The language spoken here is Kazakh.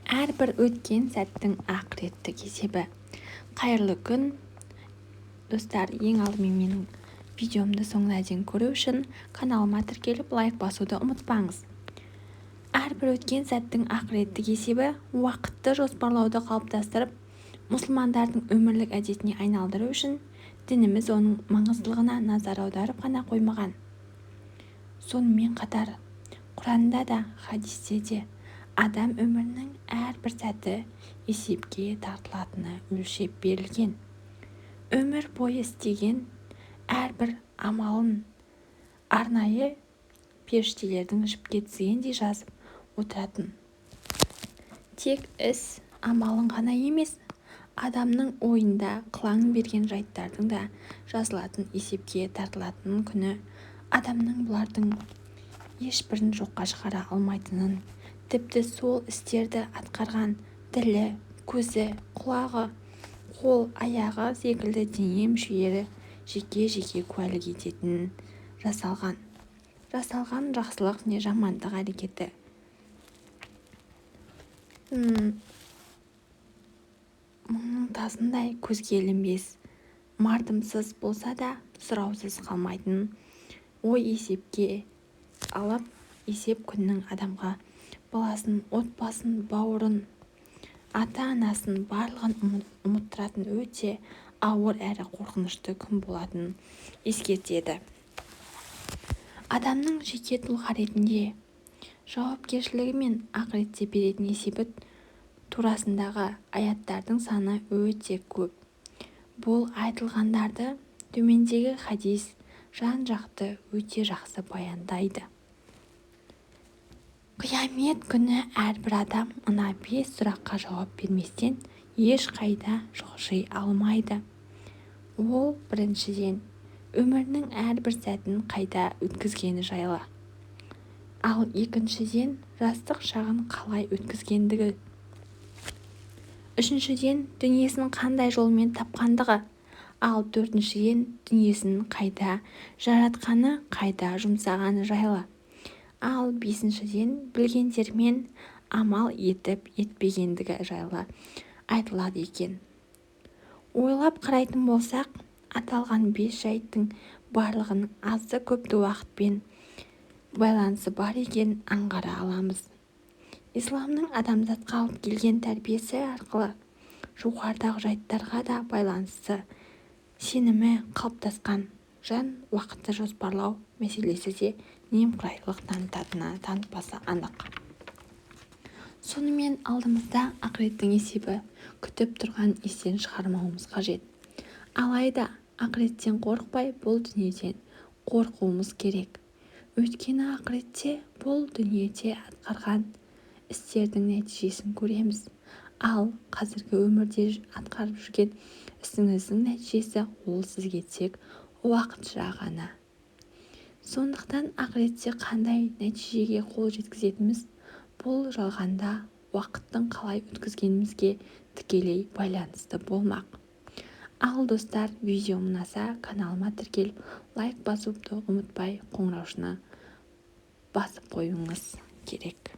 Әрбір өткен сәттің ақыреттік есебі. Қайырлы күн, достар. Ең алдымен менің видеомды соңына дейін көру үшін каналыма тіркеліп лайк басуды ұмытпаңыз. Әрбір өткен сәттің ақыреттік есебі уақытты жоспарлауды қалыптастырып, мұсылмандардың өмірлік әдетіне айналдыру үшін дініміз оның маңыздылығына назар аударып қана қоймаған. Сонымен қатар, Құранда да, хадисте де адам өмірінің әрбір сәті есепке тартылатыны өлшеп берілген. Өмір бойы істеген әрбір амалын арнайы періштелердің жіпке тізгендей жазып отыратын. Тек іс амалын ғана емес, адамның ойында қылаң берген жайттардың да жазылатын, есепке тартылатын күні адамның бұлардың ешбірін жоққа шығара алмайтынын, тіпті сол істерді атқарған тілі, көзі, құлағы, қол, аяғы секілді дене мүшелері жеке-жеке куәлік ететінін, жасалған жақсылық не жамандық әрекеті мыңның тасындай көзге ілінбес, мардымсыз болса да сұраусыз қалмайтын ой есепке алып, есеп күннің адамға баласын, отбасын, бауырын, ата-анасын барлығын ұмыттыратын өте ауыр әрі қорқынышты күн болатынын ескертеді. Адамның жеке тұлға ретінде жауапкершілігі мен ақыретте беретін есебі турасындағы аяттардың саны өте көп. Бұл айтылғандарды төмендегі хадис жан-жақты өте жақсы баяндайды. Қиямет күні әрбір адам мына 5 сұраққа жауап берместен ешқайда жылжи алмайды. Ол біріншіден, өмірінің әрбір сәтін қайда өткізгені жайлы. Ал екіншіден, жастық шағын қалай өткізгендігі. Үшіншіден, дүниесін қандай жолмен тапқандығы. Ал төртіншіден, дүниесін қайда жаратқаны, қайда жұмсағаны жайлы. Ал бесіншіден, білгендермен амал етіп етпегендігі жайлы айтылады екен. Ойлап қарайтын болсақ, аталған 5 жайттың барлығының азды-көпті уақытпен байланысы бар екенін аңғара аламыз. Исламның адамзатқа алып келген тәрбиесі арқылы жоғарыдағы жайттарға да байланысты сенімі қалыптасқан жан уақытты жоспарлау мәселесі де немқұрайлылық танытпасы анық. Сонымен алдымызда ақыреттің есебі күтіп тұрған естен шығармауымыз қажет. Алайда ақыреттен қорықпай, бұл дүниеден қорқуымыз керек. Өйткені ақыретте бұл дүниеде атқарған істердің нәтижесін көреміз. Ал қазіргі өмірде атқарып жүрген ісіңіздің нәтижесі ол сізге тек уақытша ғана. Сондықтан ақыретте қандай нәтижеге қол жеткізетініміз бұл жалғанда уақыттың қалай өткізгенімізге тікелей байланысты болмақ. Ал достар, видео ұнаса каналыма тіркеліп лайк басуды ұмытпай, қоңыраушыны басып қоюыңыз керек.